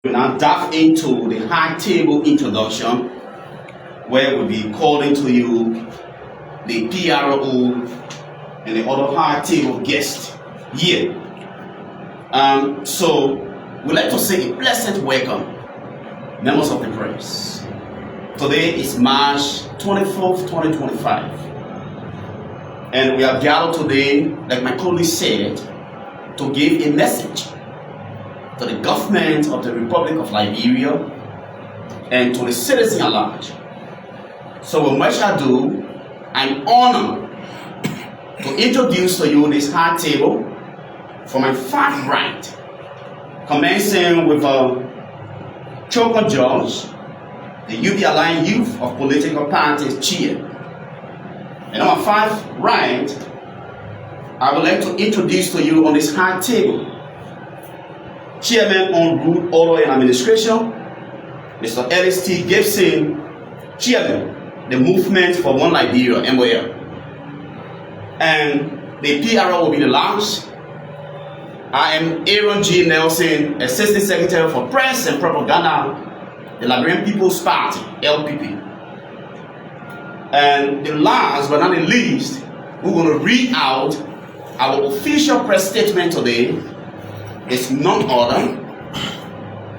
We now dive into the high table introduction, where we'll be calling to you the PRO and the other high table guests here. So we'd like to say a blessed welcome, members of the press. Today is March 24th, 2025. And we have gathered today, like my colleague said, to give a message to the government of the Republic of Liberia and to the citizens at large. So with much ado, I'm honored to introduce to you this high table from my far right, commencing with Choker George, the UB Alliance Youth of Political Parties Chair. And on my far right, I would like to introduce to you on this high table Chairman on Good Order and Administration, Mr. Ellis T. Gibson, Chairman, the Movement for One Liberia, MOL. And the PRO will be the lounge. I am Aaron G. Nelson, Assistant Secretary for Press and Propaganda, the Liberian People's Party, LPP. And the last but not the least, we're going to read out our official press statement today. It's none other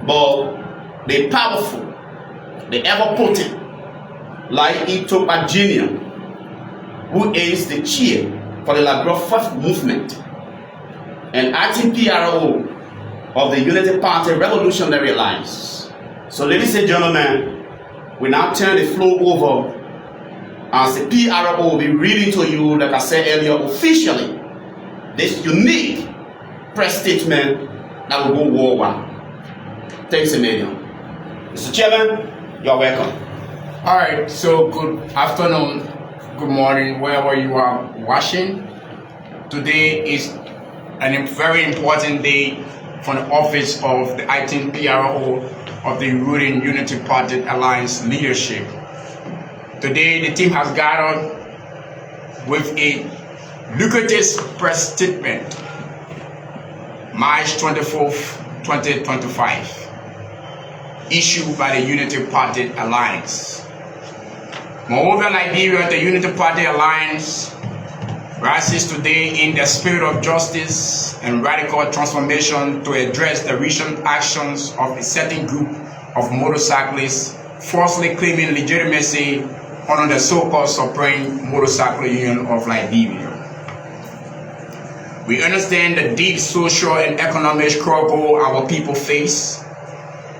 but the powerful, the ever-potent Lai Topa Jr., who is the chair for the Liberia First Movement and acting PRO of the United Party Revolutionary Alliance. So ladies and gentlemen, we now turn the floor over as the PRO will be reading to you, like I said earlier, officially, this unique press statement that will go worldwide. Thanks a million. Mr. Chairman, you're welcome. All right, so good afternoon, good morning, wherever you are watching. Today is a very important day for the office of the acting PRO of the Ruling Unity Party Alliance leadership. Today, the team has gathered with a lucrative press statement, March 24th, 2025, issued by the Unity Party Alliance. Moreover, Liberia, the Unity Party Alliance rises today in the spirit of justice and radical transformation to address the recent actions of a certain group of motorcyclists falsely claiming legitimacy under the so-called Supreme Motorcycle Union of Liberia. We understand the deep social and economic struggle our people face,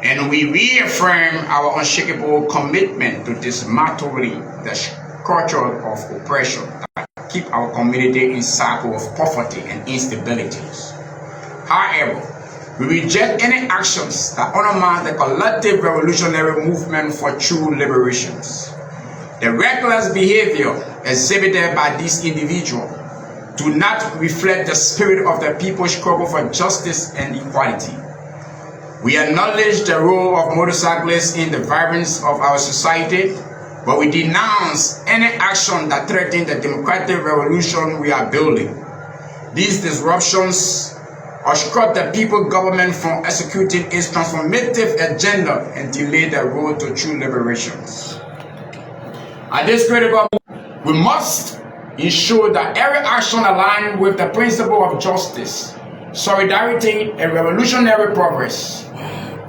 and we reaffirm our unshakable commitment to dismantling the culture of oppression that keep our community in cycle of poverty and instabilities. However, we reject any actions that undermine the collective revolutionary movement for true liberations. The reckless behavior exhibited by this individual do not reflect the spirit of the people's struggle for justice and equality. We acknowledge the role of motorcyclists in the vibrance of our society, but we denounce any action that threatens the democratic revolution we are building. These disruptions obstruct the people government from executing its transformative agenda and delay the road to true liberations. At this critical moment, we must ensure that every action aligned with the principle of justice, solidarity, and revolutionary progress.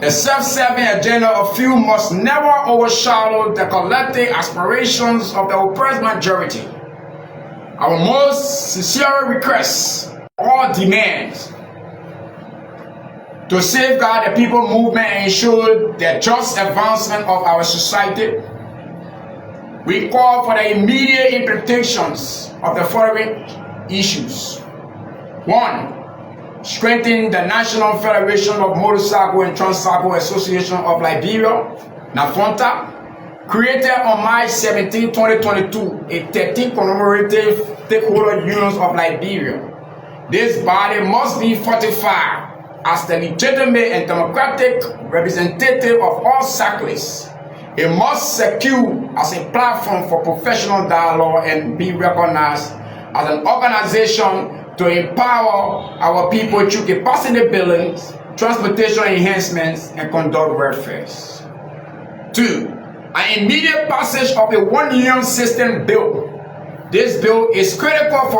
The self-serving agenda of few must never overshadow the collective aspirations of the oppressed majority. Our most sincere requests or demands to safeguard the people movement and ensure the just advancement of our society. We call for the immediate implementations of the following issues. 1. Strengthen the National Federation of Motorcycle and Transcycle Association of Liberia, NAFONTA, created on March 17, 2022, a 13th commemorative stakeholder unions of Liberia. This body must be fortified as the legitimate and democratic representative of all cyclists. It must secure as a platform for professional dialogue and be recognized as an organization to empower our people through capacity building, transportation enhancements, and conduct welfares. 2. An immediate passage of a one-union system bill. This bill is critical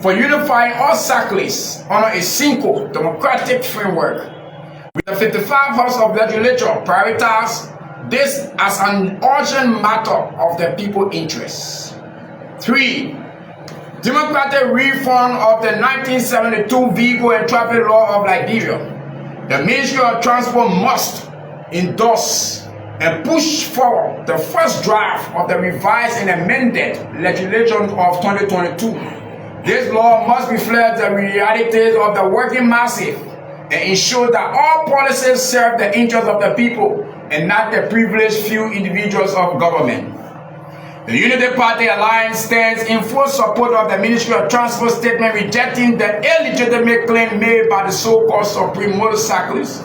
for unifying all cyclists under a single democratic framework. With the 55 House of Legislature prioritize this as an urgent matter of the people's interest. 3. Democratic reform of the 1972 Vehicle and Traffic Law of Liberia. The Ministry of Transport must endorse and push forward the first draft of the revised and amended legislation of 2022. This law must reflect the realities of the working masses and ensure that all policies serve the interests of the people and not the privileged few individuals of government. The Unity Party Alliance stands in full support of the Ministry of Transport statement rejecting the illegitimate claim made by the so-called Supreme Motorcyclists,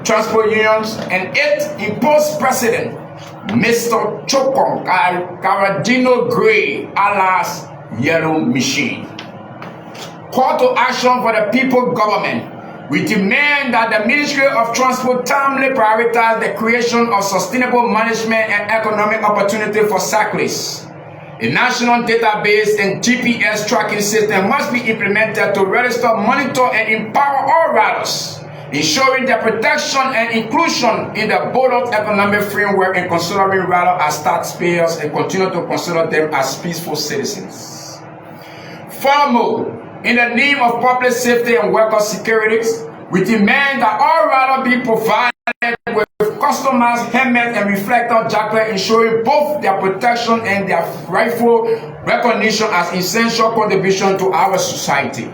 Transport Unions, and its imposed president, Mr. Chokon Karadino Gray, alias Yellow Machine. Call to action for the people government. We demand that the Ministry of Transport timely prioritize the creation of sustainable management and economic opportunity for cyclists. A national database and GPS tracking system must be implemented to register, monitor, and empower all riders, ensuring their protection and inclusion in the broader economic framework and considering riders as taxpayers and continue to consider them as peaceful citizens. Furthermore, in the name of public safety and worker security, we demand that all riders be provided with customized helmets and reflector jackets, ensuring both their protection and their rightful recognition as essential contribution to our society.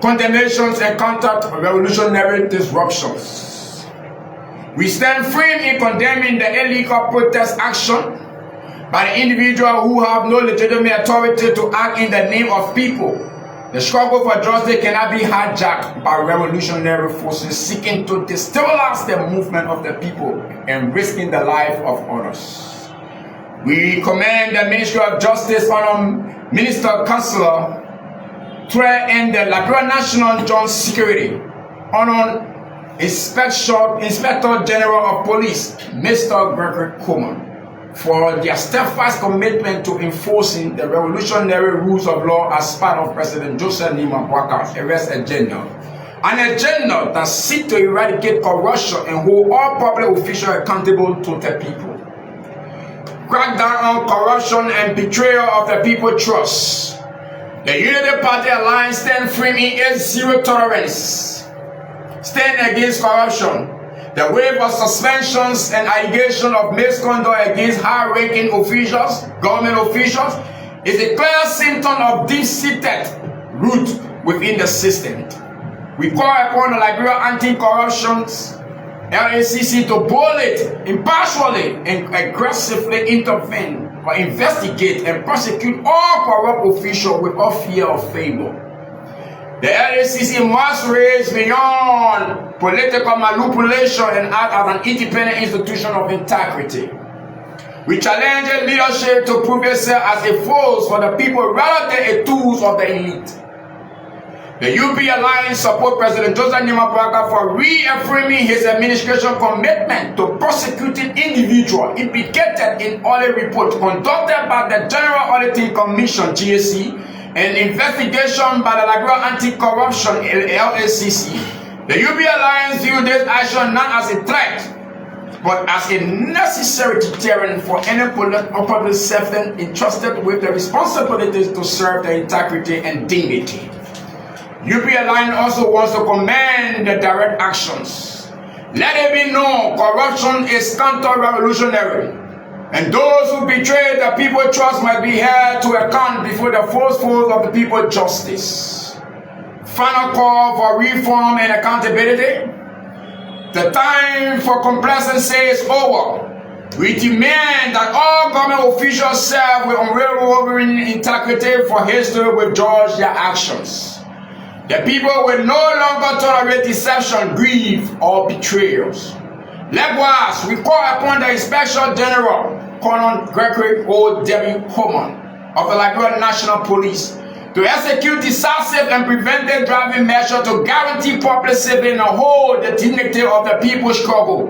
Condemnations and counter-revolutionary disruptions. We stand firm in condemning the illegal protest action by the individuals who have no legitimate authority to act in the name of people. The struggle for justice cannot be hijacked by revolutionary forces seeking to destabilize the movement of the people and risking the life of others. We commend the Ministry of Justice on Minister Chancellor and the Liberia National Joint Security on Inspector General of Police, Mr. Gregory Coleman, for their steadfast commitment to enforcing the revolutionary rules of law as part of President Joseph Nima Bwaka's arrest agenda, an agenda that seeks to eradicate corruption and hold all public officials accountable to the people. Crack down on corruption and betrayal of the people's trust. The Unity Party Alliance stands firm in its zero tolerance stand against corruption. The wave of suspensions and allegations of misconduct against high-ranking officials, government officials, is a clear symptom of deep-seated root within the system. We call upon the Liberia Anti-Corruption LACC to boldly, impartially, and aggressively intervene or investigate and prosecute all corrupt officials without fear of favor. The LACC must raise beyond political manipulation and act as an independent institution of integrity. We challenge the leadership to prove itself as a force for the people rather than a tool of the elite. The UP Alliance supports President Joseph Nima Bwaka for reaffirming his administration commitment to prosecuting individuals implicated in audit report conducted by the General Auditing Commission (GAC) and investigation by the Liberia Anti-Corruption LACC. The UP Alliance views this action not as a threat, but as a necessary deterrent for any public servant entrusted with the responsibilities to serve the integrity and dignity. UP Alliance also wants to commend the direct actions. Let it be known, corruption is counter-revolutionary, and those who betray the people's trust must be held to account before the force of the people's justice. Final call for reform and accountability. The time for complacency is over. We demand that all government officials serve with unwavering integrity for history will judge their actions. The people will no longer tolerate deception, grief, or betrayals. Likewise, we call upon the Inspector General, Colonel Gregory O.W. Coleman of the Liberia National Police, to execute decisive and preventive driving measures to guarantee public safety and uphold the dignity of the people's struggle.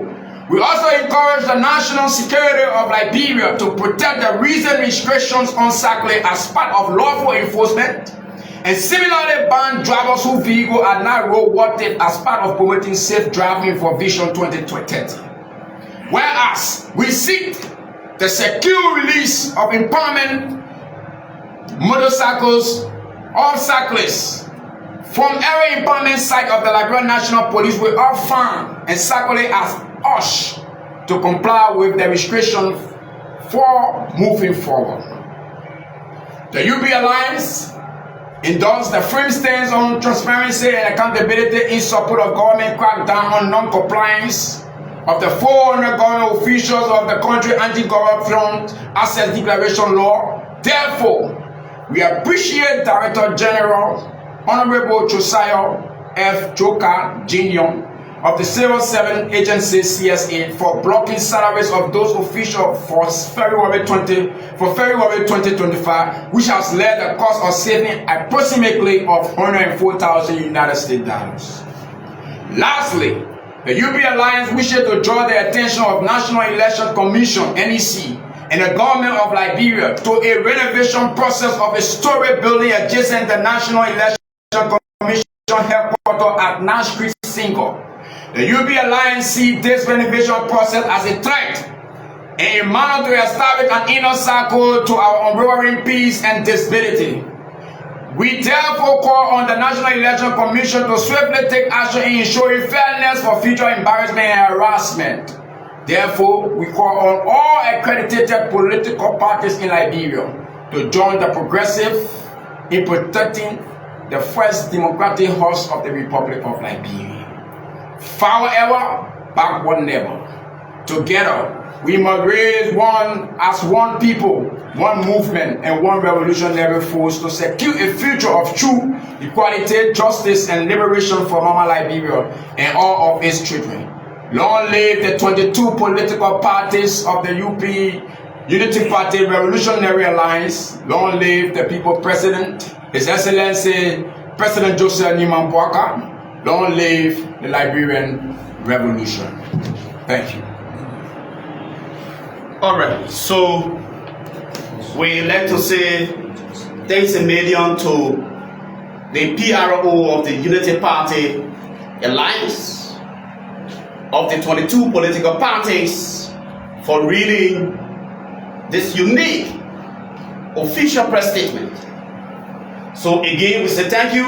We also encourage the national security of Liberia to protect the recent restrictions on cycling as part of lawful enforcement, and similarly ban drivers whose vehicles are not roadworthy as part of promoting safe driving for Vision 2030. Whereas we seek the secure release of empowerment motorcycles or cyclists from every empowerment site of the Liberian National Police, we all found and circulate as urged to comply with the restrictions for moving forward. The UB Alliance endorsed the firm stance on transparency and accountability in support of government crackdown on non-compliance of the 400 government officials of the country anti-corruption access declaration law. Therefore, we appreciate Director General Honorable Josiah F. Joka Jr. of the Civil Service Agency CSA for blocking salaries of those officials for February 2025, which has led the cost of saving approximately of 104,000 United States dollars. Lastly, the UB Alliance wishes to draw the attention of National Election Commission (NEC) and the government of Liberia to a renovation process of a story building adjacent to the National Election Commission headquarters at 9th Street Single. The UB Alliance sees this renovation process as a threat and a manner to establish an inner circle to our unwavering peace and stability. We therefore call on the National Election Commission to swiftly take action in ensuring fairness for future embarrassment and harassment. Therefore, we call on all accredited political parties in Liberia to join the progressive in protecting the first democratic host of the Republic of Liberia. However, backward never. Together, we must raise one as one people, one movement, and one revolutionary force to secure a future of true equality, justice, and liberation for Mama Liberia and all of its children. Long live the 22 political parties of the UP Unity Party Revolutionary Alliance. Long live the People President, His Excellency President Joseph Niman Boaka. Long live the Liberian Revolution. Thank you. All right, so we like to say thanks a million to the PRO of the Unity Party Alliance, of the 22 political parties, for reading this unique official press statement. So again, we say thank you,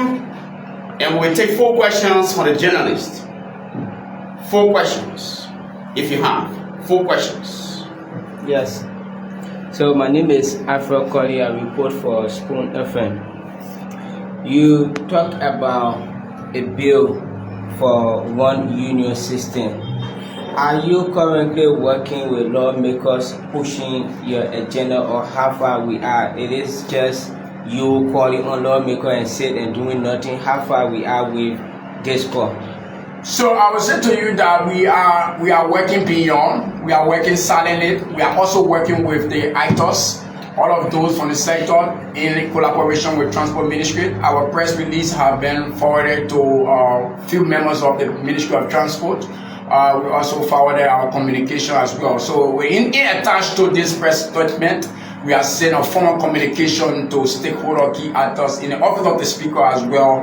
and we'll take 4 questions from the journalist. 4 questions, if you have 4 questions. Yes. So my name is Afro Collier. I report for Spoon FM. You talked about a bill for one union system. Are you currently working with lawmakers pushing your agenda, or how far we are? It is just you calling on lawmakers and sit and doing nothing. How far we are with this call? So I will say to you that we are working beyond. We are working silently. We are also working with the actors, all of those from the sector, in collaboration with Transport Ministry. Our press release have been forwarded to a few members of the Ministry of Transport. We also forwarded our communication as well. So we're in attached to this press statement. We are sending a formal communication to stakeholder key actors in the office of the speaker as well,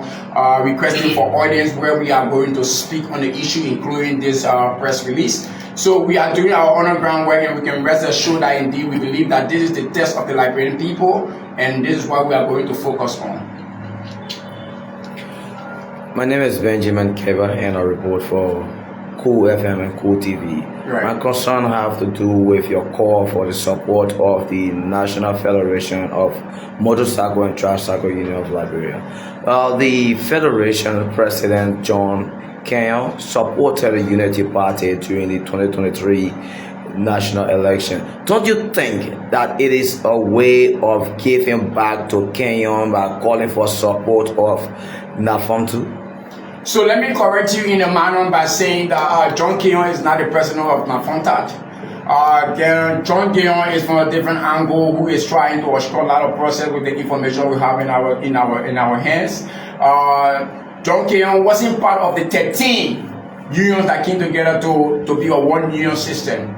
requesting for audience where we are going to speak on the issue, including this press release. So we are doing our underground work, and we can rest assured that indeed we believe that this is the test of the Liberian people, and this is what we are going to focus on. My name is Benjamin Keba, and I report for Cool FM and Cool TV. Right. My concern have to do with your call for the support of the National Federation of Motorcycle and Tricycle Union of Liberia. The Federation President John Kenyon supported the Unity Party during the 2023 national election. Don't you think that it is a way of giving back to Kenyon by calling for support of NAFOMTU? So let me correct you in a manner by saying that John Kenyon is not the president of NAFOMTAT. John Gayon is from a different angle, who is trying to obstruct a lot of process with the information we have in our hands. John Gayon wasn't part of the 13 unions that came together to be a one union system.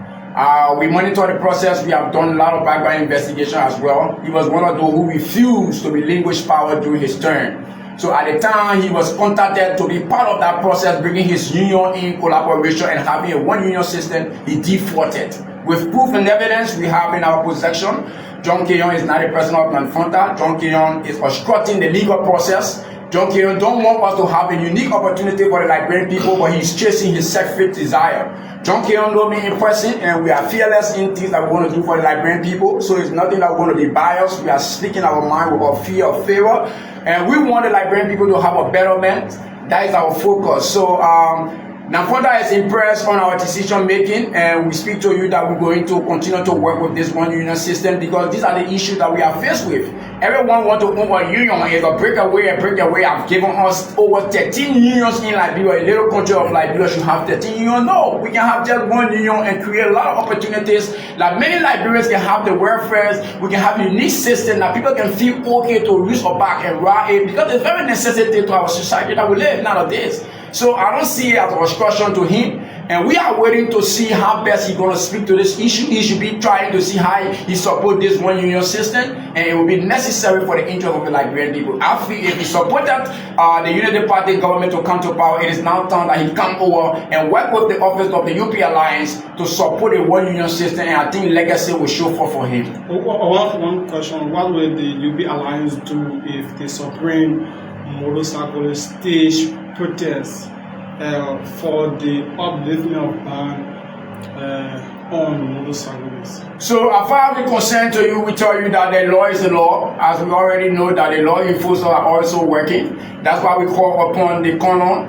We monitor the process. We have done a lot of background investigation as well. He was one of those who refused to relinquish power during his term. So at the time he was contacted to be part of that process, bringing his union in collaboration and having a one union system, he defaulted. With proof and evidence we have in our possession, John Gayon is not a person of non-frontal. John Gayon is obstructing the legal process. John Gayon don't want us to have a unique opportunity for the Liberian people, but he's chasing his selfish desire. John Gayon know me in person, and we are fearless in things that we want to do for the Liberian people. So it's nothing that we're going to be biased. We are speaking our mind without fear or favor, and we want the Liberian people to have a betterment. That is our focus. So Nafonda is impressed on our decision making, and we speak to you that we're going to continue to work with this one union system, because these are the issues that we are faced with. Everyone wants to own a union. It's a breakaway. Have given us over 13 unions in Liberia. A little country of Liberia should have 13 unions. No, we can have just one union and create a lot of opportunities. Like many Liberians can have the welfares. We can have a unique system that people can feel okay to use or back and ride it, because it's very necessary to our society that we live nowadays. So I don't see it as a obstruction to him, and we are waiting to see how best he's going to speak to this issue. He should be trying to see how he supports this one union system, and it will be necessary for the interest of the Liberian people. I feel if he supported the Unity Party government to come to power, it is now time that he come over and work with the office of the UP Alliance to support the one union system, and I think legacy will show for him. I have one question. What will the UP Alliance do if the Supreme motorcyclist stage protests for the upliftment of ban on motorcyclists? So as far as we're concerned to you, we tell you that the law is the law, as we already know that the law enforcers are also working. That's why we call upon the Colonel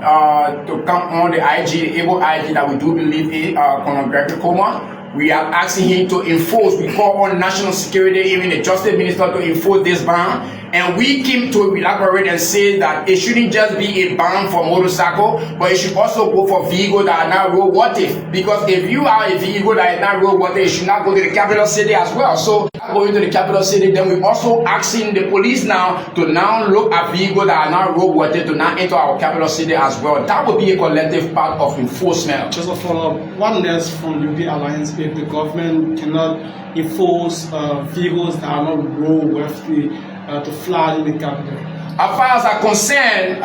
to come on the IG, the able IG that we do believe in, Colonel Gregory Coleman. We are asking him to enforce. We call on national security, even the justice minister, to enforce this ban. And we came to elaborate and say that it shouldn't just be a ban for motorcycle, but it should also go for vehicles that are not roadworthy. Because if you are a vehicle that is not roadworthy, it should not go to the capital city as well. So going to the capital city, then we're also asking the police now to now look at vehicles that are not roadworthy to not enter our capital city as well. That would be a collective part of enforcement. Just a follow-up. What next from UP Alliance if the government cannot enforce vehicles that are not roadworthy to fly in the capital? As far as I'm concerned,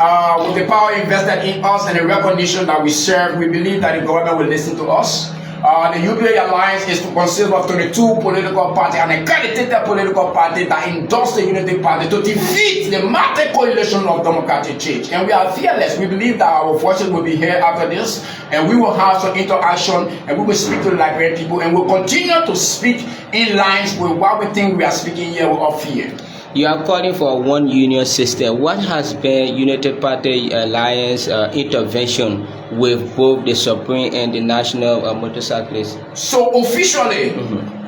with the power invested in us and the recognition that we serve, we believe that the government will listen to us. The UPA Alliance is to consist of 22 political parties, an accredited political party that endorse the Unity Party to defeat the Master Coalition of Democratic Change. And we are fearless. We believe that our voices will be heard after this, and we will have some interaction, and we will speak to the Liberian people, and we'll continue to speak in lines with what we think we are speaking here without fear. You are calling for a one union system. What has been United Party Alliance intervention with both the Supreme and the National Motorcyclists? So officially,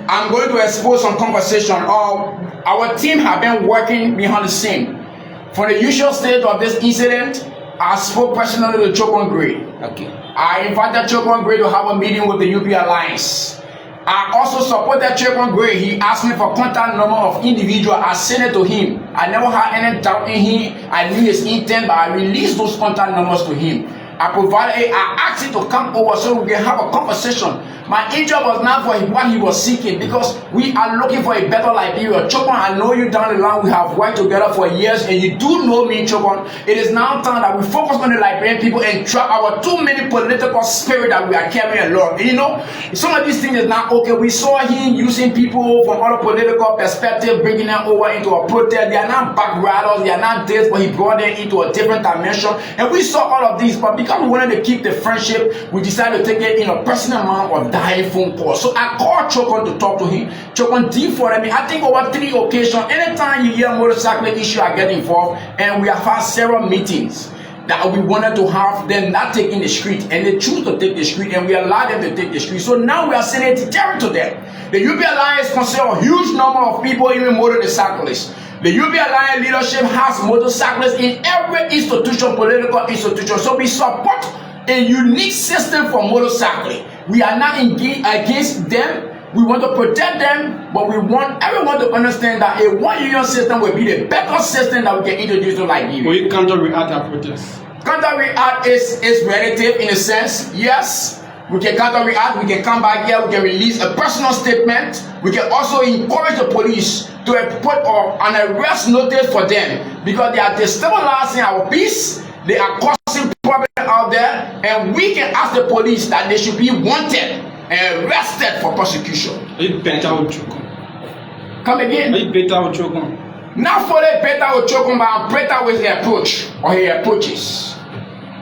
I'm going to expose some conversation. Our team have been working behind the scene. For the usual state of this incident, I spoke personally to Chokon Gray. Okay. I invited Chokon Gray to have a meeting with the UP Alliance. I also supported Chokon Gray. He asked me for contact number of individual. I sent it to him. I never had any doubt in him. I knew his intent, but I released those contact numbers to him. I asked him to come over so we can have a conversation. My angel was not for what he was seeking, because we are looking for a better Liberia. Chokon, I know you down the line. We have worked together for years, and you do know me, Chokon. It is now time that we focus on the Liberian people and drop our too many political spirit that we are carrying along. You know, some of these things is not okay. We saw him using people from other political perspective, bringing them over into a protest. They are not backriders, they are not this, but he brought them into a different dimension. And we saw all of these, but because we wanted to keep the friendship, we decided to take it in a personal amount of dying phone call. So I called Chokon to talk to him. Chokon defaulted me. I think over 3 occasions. Anytime you hear motorcycle issue, I get involved, and we have had several meetings that we wanted to have them not taking the street, and they choose to take the street, and we allow them to take the street. So now we are sending a deterrent to them. The UP Alliance consists of a huge number of people, even motorcyclists. The UP Alliance leadership has motorcyclists in every institution, political institution. So we support a unique system for motorcycling. We are not against them. We want to protect them, but we want everyone to understand that a one union system will be the better system that we can introduce to Liberia. Will you counter-react our protest? Counter-react is relative in a sense. Yes, we can counter-react. We can come back here. We can release a personal statement. We can also encourage the police to put an arrest notice for them because they are destabilizing our peace. They are causing problems out there, and we can ask the police that they should be wanted and arrested for prosecution. Are you better with Chokon? Come again? Are you better with Chokon? Not fully better with Chokon, but I'm better with the approach or her approaches.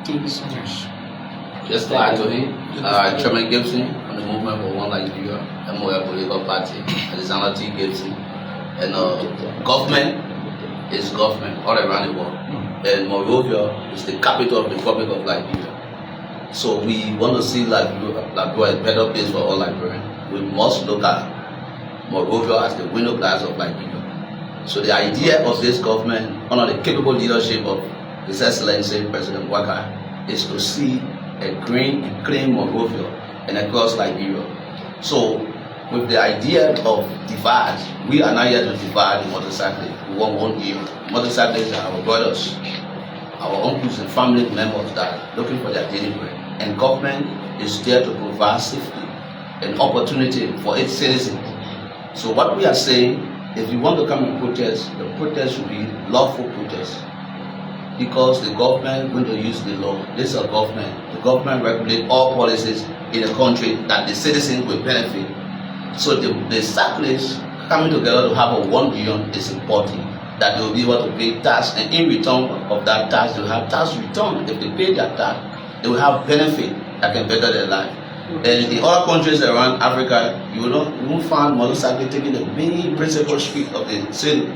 Thank you so much. Just to add to him, Chairman Gibson on the Movement for One Liberia, MOL Political Party, Alexander T. Gibson, and government is government all around the world. And Monrovia is the capital of the Republic of Liberia. So we want to see Liberia a better place for all Liberians. We must look at Monrovia as the window glass of Liberia. So the idea of this government, under the capable leadership of His Excellency President Waka, is to see a green and clean Monrovia and across Liberia. So with the idea of divide, we are not here to divide the motorcyclists. We want one year. Motorcyclists are our brothers, our uncles and family members that are looking for their daily bread. And government is there to provide safety and opportunity for its citizens. So what we are saying, if you want to come and protest, the protest should be lawful protest. Because the government going to use the law. This is a government. The government regulates all policies in the country that the citizens will benefit. So the cyclists coming together to have a 1 billion is important. That they will be able to pay tax, and in return of that tax, they will have tax return. If they pay that tax, they will have benefit that can better their life. And in other countries around Africa, you won't find motorcycle taking the main principal street of the city.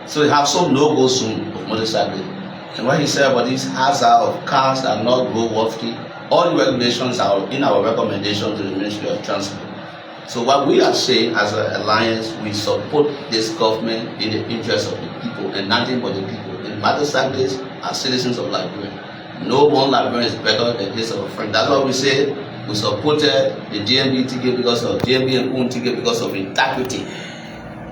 So they have some no-go zone of motorcycling. And what he said about this hazard of cars that are not roadworthy, all the regulations are in our recommendation to the Ministry of Transport. So what we are saying as an alliance, we support this government in the interest of the people and nothing but the people. And motorcyclists are citizens of Liberia. No one Liberian is better than his or her friend. That's why we say we supported the GMB ticket because of GMB and PUN ticket because of integrity.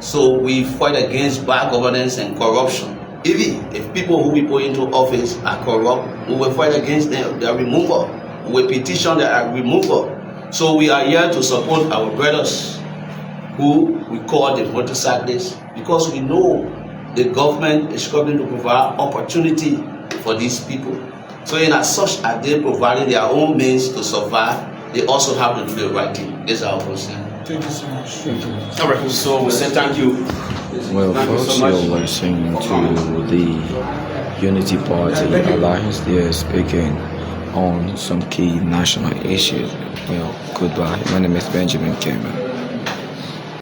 So we fight against bad governance and corruption. Even if people who we put into office are corrupt, we will fight against them, their removal. We will petition their removal. So we are here to support our brothers who we call the motorcyclists because we know the government is coming to provide opportunity for these people. So in as such as they providing their own means to survive, they also have to do the right thing. This is our concern. Thank you so much. All right, so we say thank you. Well, Thank you folks, so much. you're listening to the Unity Party Alliance. They are speaking on some key national issues. Well, goodbye. My name is Benjamin Cameron.